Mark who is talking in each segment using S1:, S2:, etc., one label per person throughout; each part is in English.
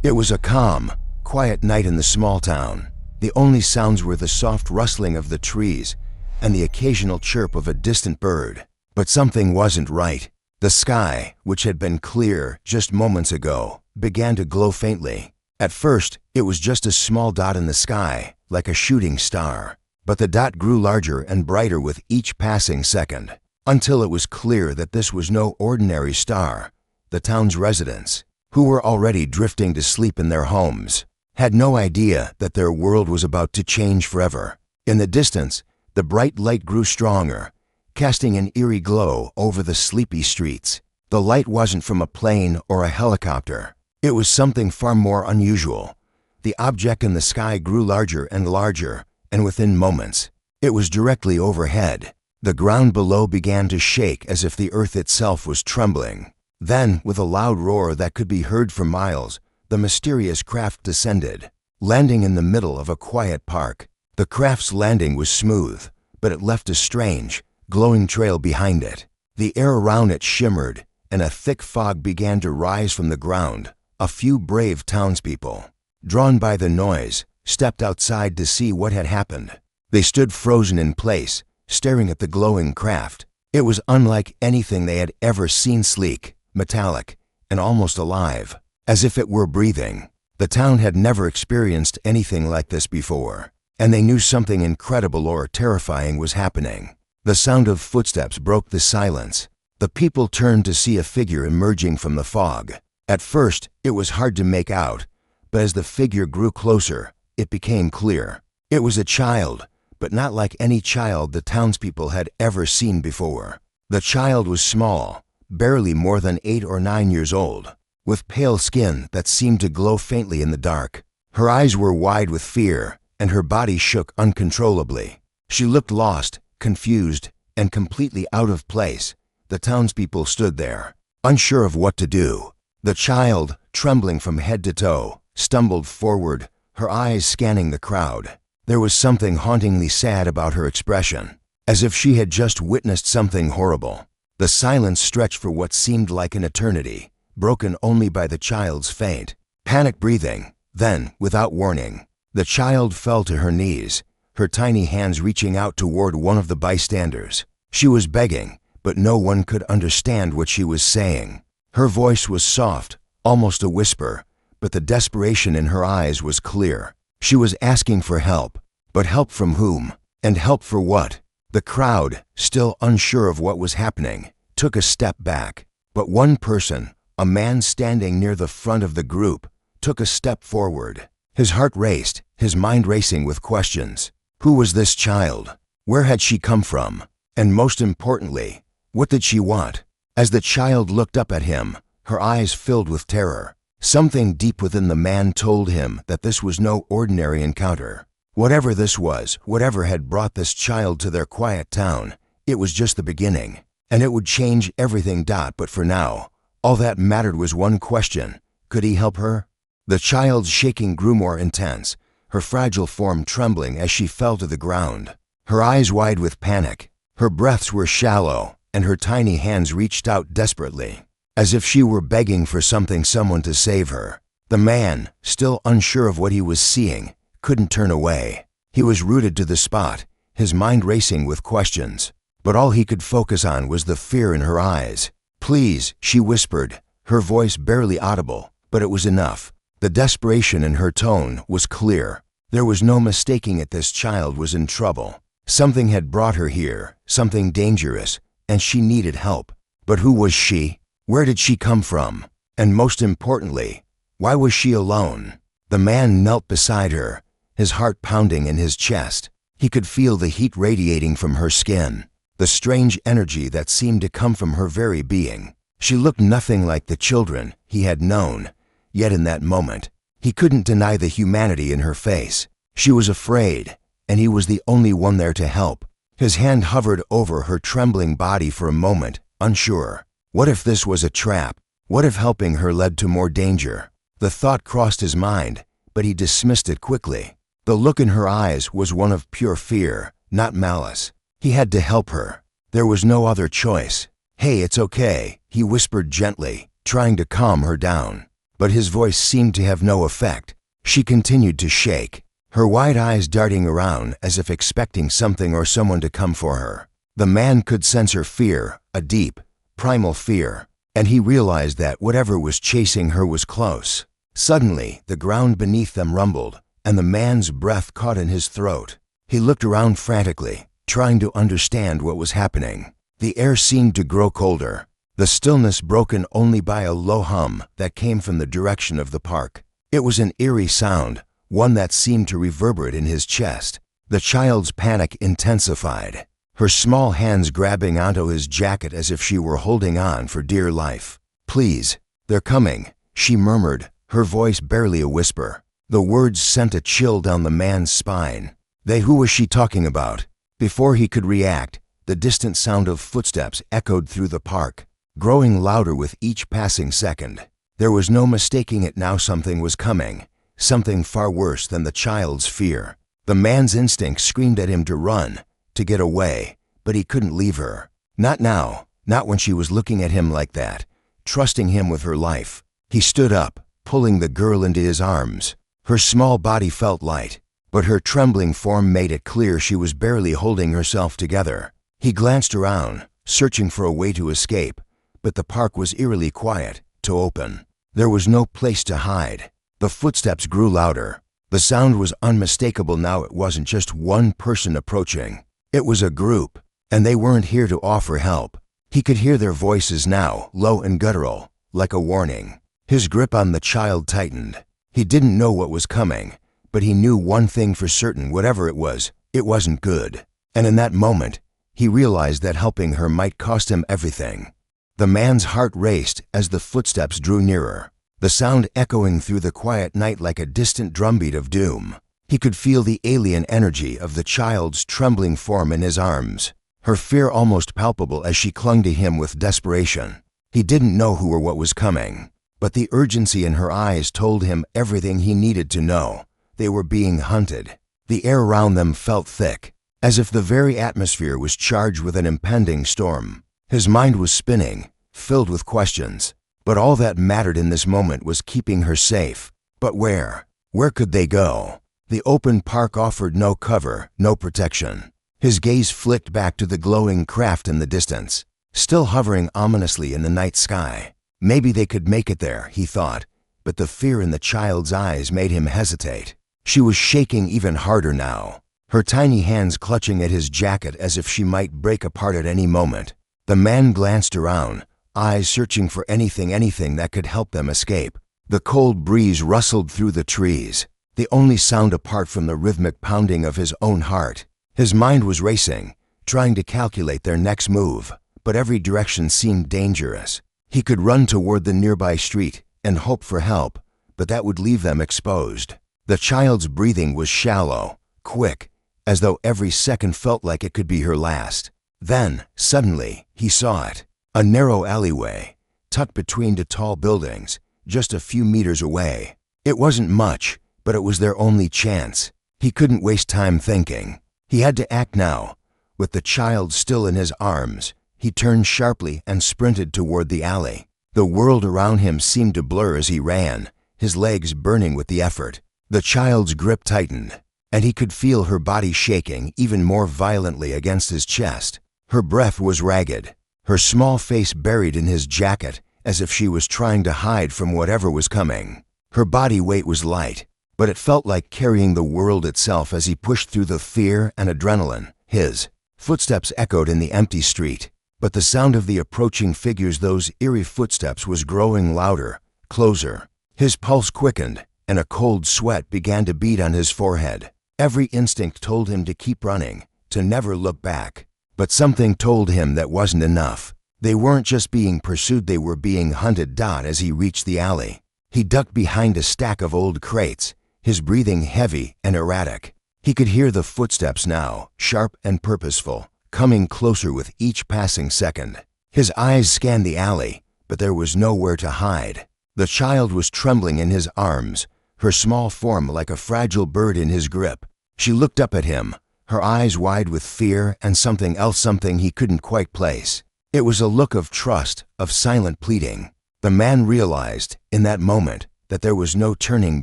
S1: It was a calm, quiet night in the small town. The only sounds were the soft rustling of the trees and the occasional chirp of a distant bird. But something wasn't right. The sky, which had been clear just moments ago, began to glow faintly. At first, it was just a small dot in the sky, like a shooting star. But the dot grew larger and brighter with each passing second, until it was clear that this was no ordinary star. The town's residents, who were already drifting to sleep in their homes, had no idea that their world was about to change forever. In the distance, the bright light grew stronger, casting an eerie glow over the sleepy streets. The light wasn't from a plane or a helicopter. It was something far more unusual. The object in the sky grew larger and larger, and within moments, it was directly overhead. The ground below began to shake as if the earth itself was trembling. Then, with a loud roar that could be heard for miles, the mysterious craft descended, landing in the middle of a quiet park. The craft's landing was smooth, but it left a strange, glowing trail behind it. The air around it shimmered, and a thick fog began to rise from the ground. A few brave townspeople, drawn by the noise, stepped outside to see what had happened. They stood frozen in place, staring at the glowing craft. It was unlike anything they had ever seen, sleek, metallic, and almost alive, as if it were breathing. The town had never experienced anything like this before, and they knew something incredible or terrifying was happening. The sound of footsteps broke the silence. The people turned to see a figure emerging from the fog. At first, it was hard to make out, but as the figure grew closer, it became clear. It was a child, but not like any child the townspeople had ever seen before. The child was small, barely more than 8 or 9 years old, with pale skin that seemed to glow faintly in the dark. Her eyes were wide with fear, and her body shook uncontrollably. She looked lost, confused, and completely out of place. The townspeople stood there, unsure of what to do. The child, trembling from head to toe, stumbled forward, her eyes scanning the crowd. There was something hauntingly sad about her expression, as if she had just witnessed something horrible. The silence stretched for what seemed like an eternity, broken only by the child's faint, panic breathing. Then, without warning, the child fell to her knees, her tiny hands reaching out toward one of the bystanders. She was begging, but no one could understand what she was saying. Her voice was soft, almost a whisper, but the desperation in her eyes was clear. She was asking for help, but help from whom? And help for what? The crowd, still unsure of what was happening, took a step back. But one person, a man standing near the front of the group, took a step forward. His heart raced, his mind racing with questions. Who was this child? Where had she come from? And most importantly, what did she want? As the child looked up at him, her eyes filled with terror. Something deep within the man told him that this was no ordinary encounter. Whatever this was, whatever had brought this child to their quiet town, it was just the beginning, and it would change everything. But for now, all that mattered was one question: could he help her? The child's shaking grew more intense, her fragile form trembling as she fell to the ground. Her eyes wide with panic, her breaths were shallow, and her tiny hands reached out desperately, as if she were begging for someone to save her. The man, still unsure of what he was seeing, couldn't turn away. He was rooted to the spot, his mind racing with questions, but all he could focus on was the fear in her eyes. "Please," she whispered, her voice barely audible, but it was enough. The desperation in her tone was clear. There was no mistaking it. This child was in trouble. Something had brought her here, something dangerous, and she needed help. But who was she? Where did she come from? And most importantly, why was she alone? The man knelt beside her, his heart pounding in his chest. He could feel the heat radiating from her skin, the strange energy that seemed to come from her very being. She looked nothing like the children he had known, yet in that moment, he couldn't deny the humanity in her face. She was afraid, and he was the only one there to help. His hand hovered over her trembling body for a moment, unsure. What if this was a trap? What if helping her led to more danger? The thought crossed his mind, but he dismissed it quickly. The look in her eyes was one of pure fear, not malice. He had to help her. There was no other choice. "Hey, it's okay," he whispered gently, trying to calm her down. but his voice seemed to have no effect. She continued to shake, her wide eyes darting around as if expecting something or someone to come for her. The man could sense her fear, a deep, primal fear, and he realized that whatever was chasing her was close. Suddenly, the ground beneath them rumbled, and the man's breath caught in his throat. He looked around frantically, trying to understand what was happening. The air seemed to grow colder, the stillness broken only by a low hum that came from the direction of the park. It was an eerie sound, one that seemed to reverberate in his chest. The child's panic intensified, her small hands grabbing onto his jacket as if she were holding on for dear life. "Please, they're coming," she murmured, her voice barely a whisper. The words sent a chill down the man's spine. They, who was she talking about? Before he could react, the distant sound of footsteps echoed through the park, growing louder with each passing second. There was no mistaking it now. Something was coming, something far worse than the child's fear. The man's instinct screamed at him to run, to get away, but he couldn't leave her. Not now, not when she was looking at him like that, trusting him with her life. He stood up, pulling the girl into his arms. Her small body felt light, but her trembling form made it clear she was barely holding herself together. He glanced around, searching for a way to escape, but the park was eerily quiet, to open. There was no place to hide. The footsteps grew louder. The sound was unmistakable now. It wasn't just one person approaching. It was a group, and they weren't here to offer help. He could hear their voices now, low and guttural, like a warning. His grip on the child tightened. He didn't know what was coming, but he knew one thing for certain: whatever it wasn't good. And in that moment, he realized that helping her might cost him everything. The man's heart raced as the footsteps drew nearer, the sound echoing through the quiet night like a distant drumbeat of doom. He could feel the alien energy of the child's trembling form in his arms, her fear almost palpable as she clung to him with desperation. He didn't know who or what was coming, but the urgency in her eyes told him everything he needed to know. They were being hunted. The air around them felt thick, as if the very atmosphere was charged with an impending storm. His mind was spinning, filled with questions, but all that mattered in this moment was keeping her safe. But where? Where could they go? The open park offered no cover, no protection. His gaze flicked back to the glowing craft in the distance, still hovering ominously in the night sky. Maybe they could make it there, he thought, but the fear in the child's eyes made him hesitate. She was shaking even harder now, her tiny hands clutching at his jacket as if she might break apart at any moment. The man glanced around, eyes searching for anything that could help them escape. The cold breeze rustled through the trees, the only sound apart from the rhythmic pounding of his own heart. His mind was racing, trying to calculate their next move, but every direction seemed dangerous. He could run toward the nearby street and hope for help, but that would leave them exposed. The child's breathing was shallow, quick, as though every second felt like it could be her last. Then, suddenly, he saw it. A narrow alleyway, tucked between two tall buildings, just a few meters away. It wasn't much, but it was their only chance. He couldn't waste time thinking. He had to act now. With the child still in his arms, he turned sharply and sprinted toward the alley. The world around him seemed to blur as he ran, his legs burning with the effort. The child's grip tightened, and he could feel her body shaking even more violently against his chest. Her breath was ragged, her small face buried in his jacket as if she was trying to hide from whatever was coming. Her body weight was light, but it felt like carrying the world itself as he pushed through the fear and adrenaline. His footsteps echoed in the empty street, but the sound of the approaching figures, those eerie footsteps, was growing louder, closer. His pulse quickened, and a cold sweat began to bead on his forehead. Every instinct told him to keep running, to never look back. But something told him that wasn't enough. They weren't just being pursued, they were being hunted. As he reached the alley, he ducked behind a stack of old crates, his breathing heavy and erratic. He could hear the footsteps now, sharp and purposeful, coming closer with each passing second. His eyes scanned the alley, but there was nowhere to hide. The child was trembling in his arms, her small form like a fragile bird in his grip. She looked up at him, her eyes wide with fear and something else, something he couldn't quite place. It was a look of trust, of silent pleading. The man realized, in that moment, that there was no turning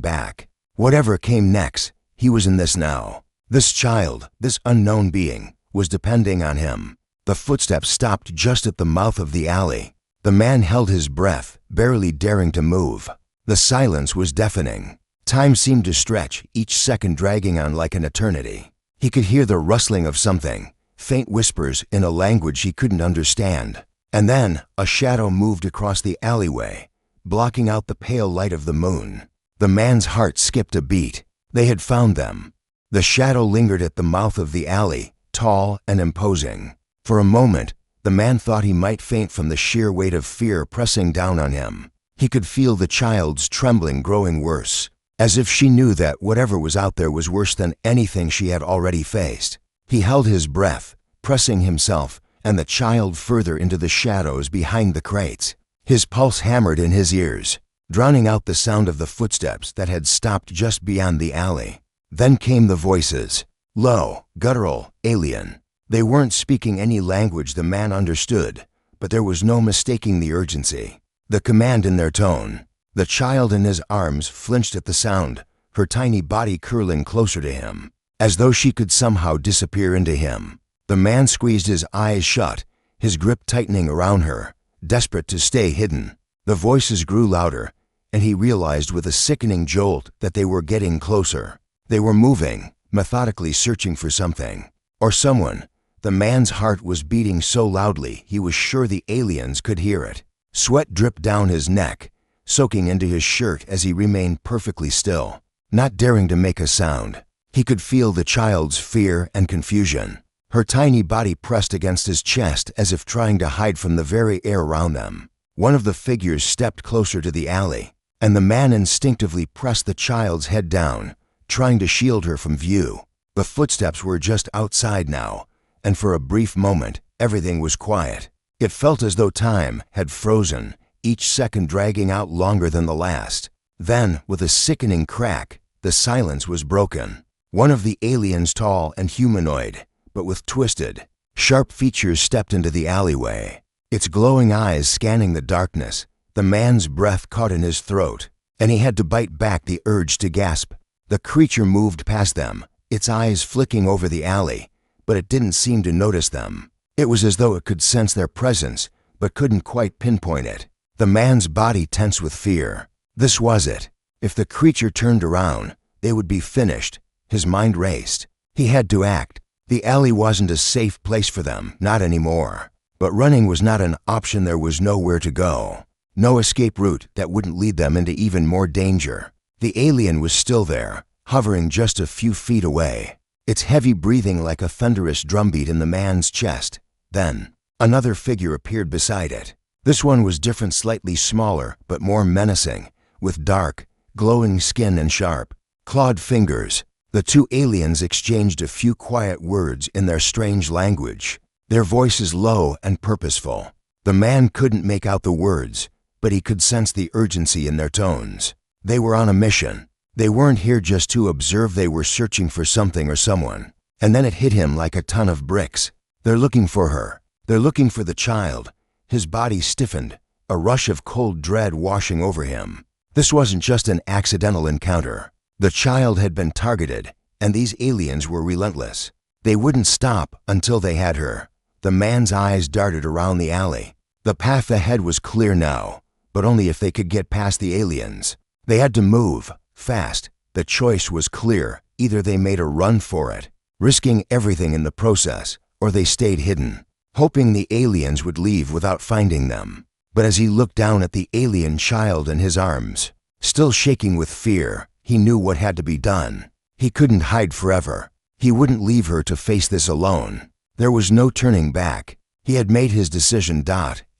S1: back. Whatever came next, he was in this now. This child, this unknown being, was depending on him. The footsteps stopped just at the mouth of the alley. The man held his breath, barely daring to move. The silence was deafening. Time seemed to stretch, each second dragging on like an eternity. He could hear the rustling of something, faint whispers in a language he couldn't understand. And then a shadow moved across the alleyway, blocking out the pale light of the moon. The man's heart skipped a beat. They had found them. The shadow lingered at the mouth of the alley, tall and imposing. For a moment, the man thought he might faint from the sheer weight of fear pressing down on him. He could feel the child's trembling growing worse, as if she knew that whatever was out there was worse than anything she had already faced. He held his breath, pressing himself and the child further into the shadows behind the crates. His pulse hammered in his ears, drowning out the sound of the footsteps that had stopped just beyond the alley. Then came the voices, low, guttural, alien. They weren't speaking any language the man understood, but there was no mistaking the urgency, the command in their tone. The child in his arms flinched at the sound, her tiny body curling closer to him, as though she could somehow disappear into him. The man squeezed his eyes shut, his grip tightening around her, desperate to stay hidden. The voices grew louder, and he realized with a sickening jolt that they were getting closer. They were moving, methodically searching for something, or someone. The man's heart was beating so loudly he was sure the aliens could hear it. Sweat dripped down his neck, soaking into his shirt as he remained perfectly still, not daring to make a sound. He could feel the child's fear and confusion. Her tiny body pressed against his chest as if trying to hide from the very air around them. One of the figures stepped closer to the alley, and the man instinctively pressed the child's head down, trying to shield her from view. The footsteps were just outside now, and for a brief moment, everything was quiet. It felt as though time had frozen, each second dragging out longer than the last. Then, with a sickening crack, the silence was broken. One of the aliens, tall and humanoid, but with twisted, sharp features, stepped into the alleyway, its glowing eyes scanning the darkness. The man's breath caught in his throat, and he had to bite back the urge to gasp. The creature moved past them, its eyes flicking over the alley, but it didn't seem to notice them. It was as though it could sense their presence, but couldn't quite pinpoint it. The man's body tensed with fear. This was it. If the creature turned around, they would be finished. His mind raced. He had to act. The alley wasn't a safe place for them, not anymore. But running was not an option. There was nowhere to go. No escape route that wouldn't lead them into even more danger. The alien was still there, hovering just a few feet away, its heavy breathing like a thunderous drumbeat in the man's chest. Then, another figure appeared beside it. This one was different, slightly smaller, but more menacing, with dark, glowing skin and sharp, clawed fingers. The two aliens exchanged a few quiet words in their strange language, their voices low and purposeful. The man couldn't make out the words, but he could sense the urgency in their tones. They were on a mission. They weren't here just to observe. They were searching for something or someone. And then it hit him like a ton of bricks. They're looking for her. They're looking for the child. His body stiffened, a rush of cold dread washing over him. This wasn't just an accidental encounter. The child had been targeted, and these aliens were relentless. They wouldn't stop until they had her. The man's eyes darted around the alley. The path ahead was clear now, but only if they could get past the aliens. They had to move, fast. The choice was clear. Either they made a run for it, risking everything in the process, or they stayed hidden, hoping the aliens would leave without finding them. But as he looked down at the alien child in his arms, still shaking with fear, he knew what had to be done. He couldn't hide forever. He wouldn't leave her to face this alone. There was no turning back. He had made his decision,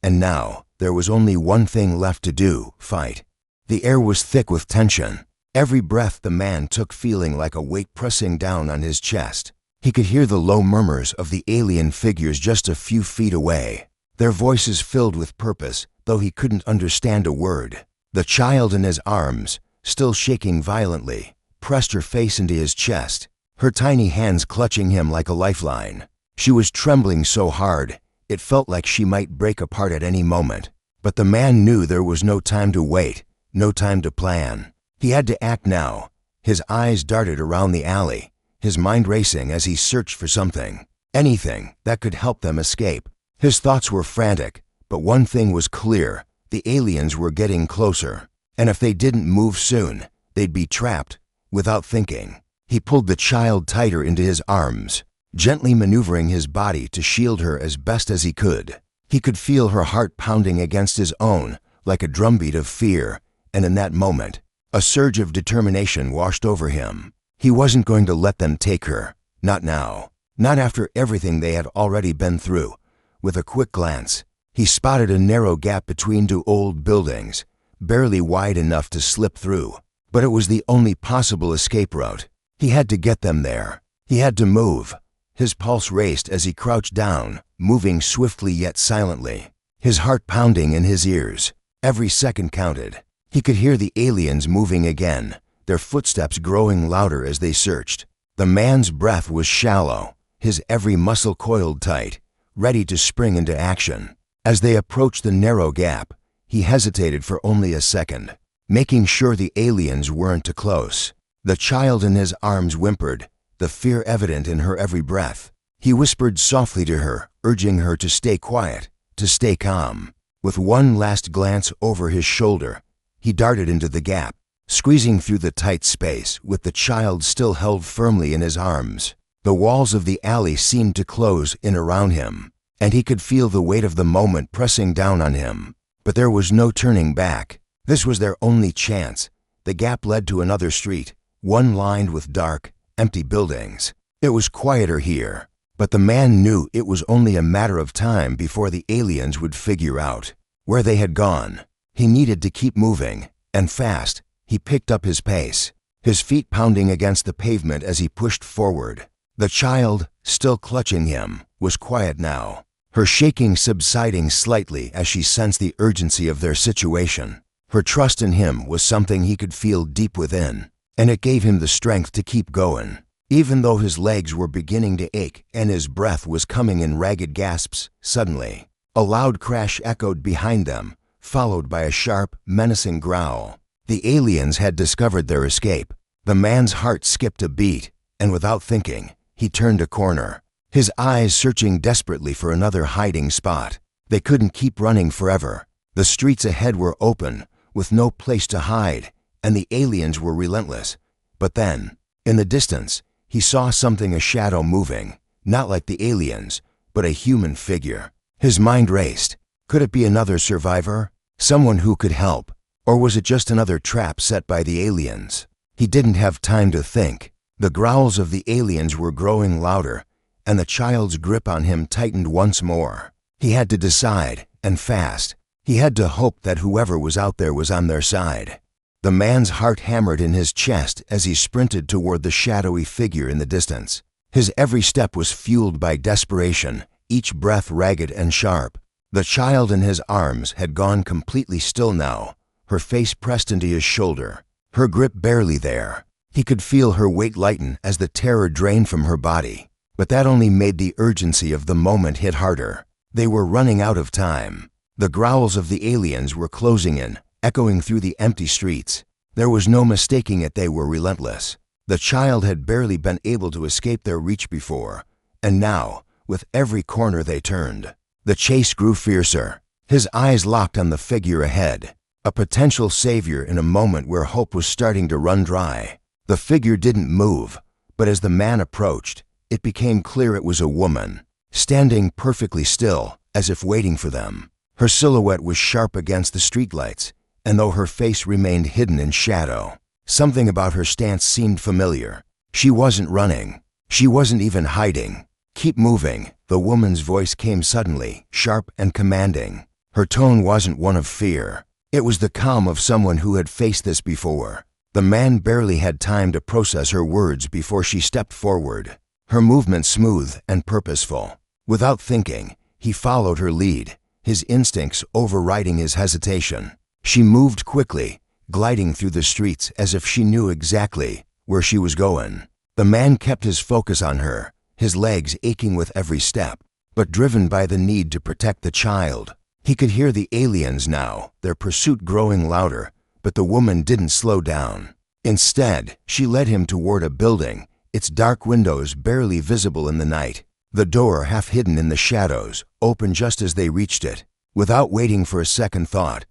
S1: and now there was only one thing left to do: fight. The air was thick with tension, every breath the man took feeling like a weight pressing down on his chest. He could hear the low murmurs of the alien figures just a few feet away, their voices filled with purpose, though he couldn't understand a word. The child in his arms, still shaking violently, pressed her face into his chest, her tiny hands clutching him like a lifeline. She was trembling so hard, it felt like she might break apart at any moment. But the man knew there was no time to wait. no time to plan. He had to act now. His eyes darted around the alley, his mind racing as he searched for something, anything that could help them escape. His thoughts were frantic, but one thing was clear: the aliens were getting closer, and if they didn't move soon, they'd be trapped. Without thinking, he pulled the child tighter into his arms, gently maneuvering his body to shield her as best as he could. He could feel her heart pounding against his own like a drumbeat of fear, and in that moment, a surge of determination washed over him. He wasn't going to let them take her. Not now. Not after everything they had already been through. With a quick glance, he spotted a narrow gap between two old buildings, barely wide enough to slip through. But it was the only possible escape route. He had to get them there. He had to move. His pulse raced as he crouched down, moving swiftly yet silently, his heart pounding in his ears. Every second counted. He could hear the aliens moving again, their footsteps growing louder as they searched. The man's breath was shallow, his every muscle coiled tight, ready to spring into action. As they approached the narrow gap, he hesitated for only a second, making sure the aliens weren't too close. The child in his arms whimpered, the fear evident in her every breath. He whispered softly to her, urging her to stay quiet, to stay calm. With one last glance over his shoulder, he darted into the gap, squeezing through the tight space with the child still held firmly in his arms. The walls of the alley seemed to close in around him, and he could feel the weight of the moment pressing down on him. But there was no turning back. This was their only chance. The gap led to another street, one lined with dark, empty buildings. It was quieter here, but the man knew it was only a matter of time before the aliens would figure out where they had gone. He needed to keep moving, and fast. He picked up his pace, his feet pounding against the pavement as he pushed forward. The child, still clutching him, was quiet now, her shaking subsiding slightly as she sensed the urgency of their situation. Her trust in him was something he could feel deep within, and it gave him the strength to keep going. Even though his legs were beginning to ache and his breath was coming in ragged gasps, suddenly, a loud crash echoed behind them, followed by a sharp, menacing growl. The aliens had discovered their escape. The man's heart skipped a beat, and without thinking, he turned a corner, his eyes searching desperately for another hiding spot. They couldn't keep running forever. The streets ahead were open, with no place to hide, and the aliens were relentless. But then, in the distance, he saw something, a shadow moving, not like the aliens, but a human figure. His mind raced. Could it be another survivor? Someone who could help? Or was it just another trap set by the aliens? He didn't have time to think. The growls of the aliens were growing louder, and the child's grip on him tightened once more. He had to decide, and fast. He had to hope that whoever was out there was on their side. The man's heart hammered in his chest as he sprinted toward the shadowy figure in the distance. His every step was fueled by desperation, each breath ragged and sharp. The child in his arms had gone completely still now, her face pressed into his shoulder, her grip barely there. He could feel her weight lighten as the terror drained from her body. But that only made the urgency of the moment hit harder. They were running out of time. The growls of the aliens were closing in, echoing through the empty streets. There was no mistaking it, they were relentless. The child had barely been able to escape their reach before, and now, with every corner they turned, the chase grew fiercer. His eyes locked on the figure ahead, a potential savior in a moment where hope was starting to run dry. The figure didn't move, but as the man approached, it became clear it was a woman, standing perfectly still, as if waiting for them. Her silhouette was sharp against the streetlights, and though her face remained hidden in shadow, something about her stance seemed familiar. She wasn't running. She wasn't even hiding. "Keep moving," the woman's voice came suddenly, sharp and commanding. Her tone wasn't one of fear. It was the calm of someone who had faced this before. The man barely had time to process her words before she stepped forward, her movement smooth and purposeful. Without thinking, he followed her lead, his instincts overriding his hesitation. She moved quickly, gliding through the streets as if she knew exactly where she was going. The man kept his focus on her, his legs aching with every step, but driven by the need to protect the child. He could hear the aliens now, their pursuit growing louder, But the woman didn't slow down. Instead, she led him toward a building, its dark windows barely visible in the night. The door, half hidden in the shadows, opened just as they reached it. Without waiting for a second thought,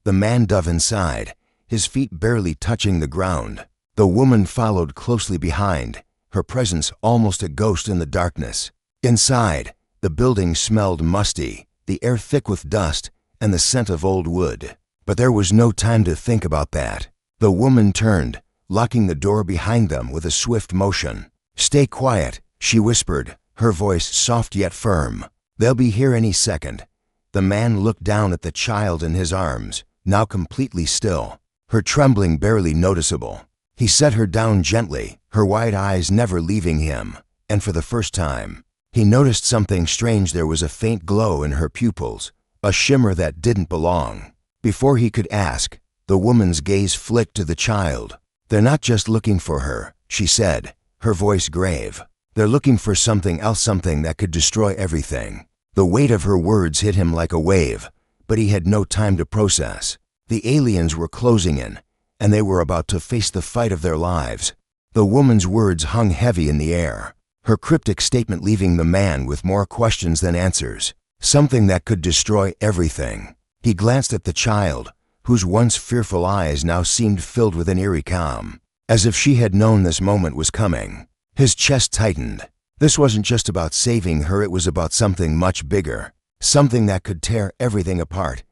S1: the man dove inside, his feet barely touching the ground. The woman followed closely behind, her presence almost a ghost in the darkness. Inside, the building smelled musty, the air thick with dust and the scent of old wood. But there was no time to think about that. The woman turned, locking the door behind them with a swift motion. "Stay quiet," she whispered, her voice soft yet firm. "They'll be here any second." The man looked down at the child in his arms, now completely still, her trembling barely noticeable. He set her down gently, her wide eyes never leaving him, and for the first time, he noticed something strange. There was a faint glow in her pupils, a shimmer that didn't belong. Before he could ask, the woman's gaze flicked to the child. "They're not just looking for her," she said, her voice grave. "They're looking for something else, something that could destroy everything." The weight of her words hit him like a wave, but he had no time to process. The aliens were closing in, and they were about to face the fight of their lives. The woman's words hung heavy in the air, her cryptic statement leaving the man with more questions than answers. Something that could destroy everything. He glanced at the child, whose once fearful eyes now seemed filled with an eerie calm, as if she had known this moment was coming. His chest tightened. This wasn't just about saving her, it was about something much bigger, something that could tear everything apart.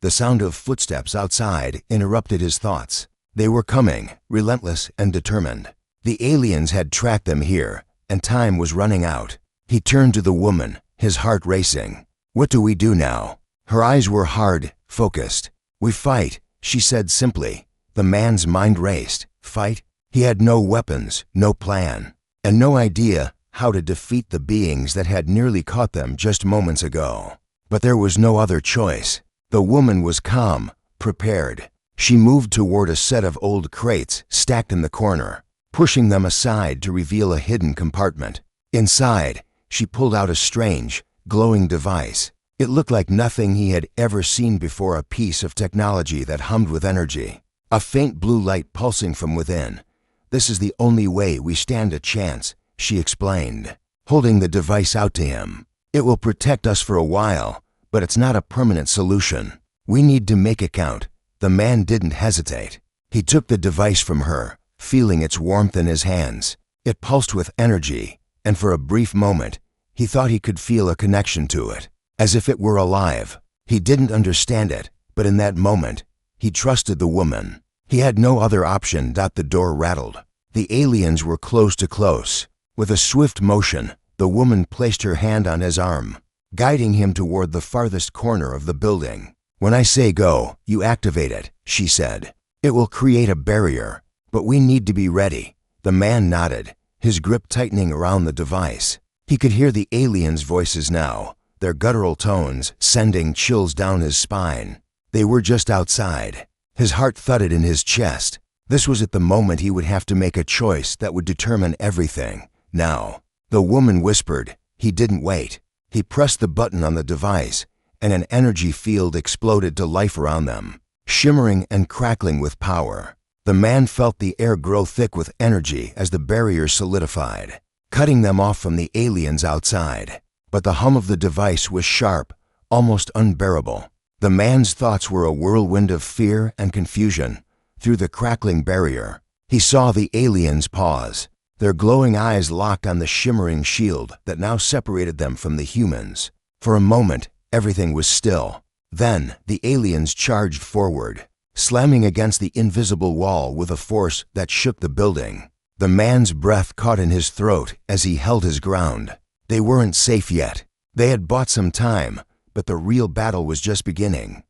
S1: The sound of footsteps outside interrupted his thoughts. They were coming, relentless and determined. The aliens had tracked them here, and time was running out. He turned to the woman, his heart racing. "What do we do now?" Her eyes were hard, focused. "We fight," she said simply. The man's mind raced. Fight? He had no weapons, no plan, and no idea how to defeat the beings that had nearly caught them just moments ago. But there was no other choice. The woman was calm, prepared. She moved toward a set of old crates stacked in the corner, pushing them aside to reveal a hidden compartment. Inside, she pulled out a strange, glowing device. It looked like nothing he had ever seen before, a piece of technology that hummed with energy, a faint blue light pulsing from within. "This is the only way we stand a chance," she explained, holding the device out to him. "It will protect us for a while, but it's not a permanent solution. We need to make it count." The man didn't hesitate. He took the device from her, feeling its warmth in his hands. It pulsed with energy, and for a brief moment, he thought he could feel a connection to it, as if it were alive. He didn't understand it, but in that moment, he trusted the woman. He had no other option. The door rattled. The aliens were close to close. With a swift motion, the woman placed her hand on his arm, guiding him toward the farthest corner of the building. "When I say go, you activate it," she said. "It will create a barrier, but we need to be ready." The man nodded, his grip tightening around the device. He could hear the aliens' voices now, their guttural tones sending chills down his spine. They were just outside. His heart thudded in his chest. This was at the moment he would have to make a choice that would determine everything. Now, the woman whispered. He didn't wait. He pressed the button on the device, and an energy field exploded to life around them, shimmering and crackling with power. The man felt the air grow thick with energy as the barrier solidified, cutting them off from the aliens outside. But the hum of the device was sharp, almost unbearable. The man's thoughts were a whirlwind of fear and confusion. Through the crackling barrier, he saw the aliens pause, their glowing eyes locked on the shimmering shield that now separated them from the humans. For a moment, everything was still. Then, the aliens charged forward, slamming against the invisible wall with a force that shook the building. The man's breath caught in his throat as he held his ground. They weren't safe yet. They had bought some time, but the real battle was just beginning.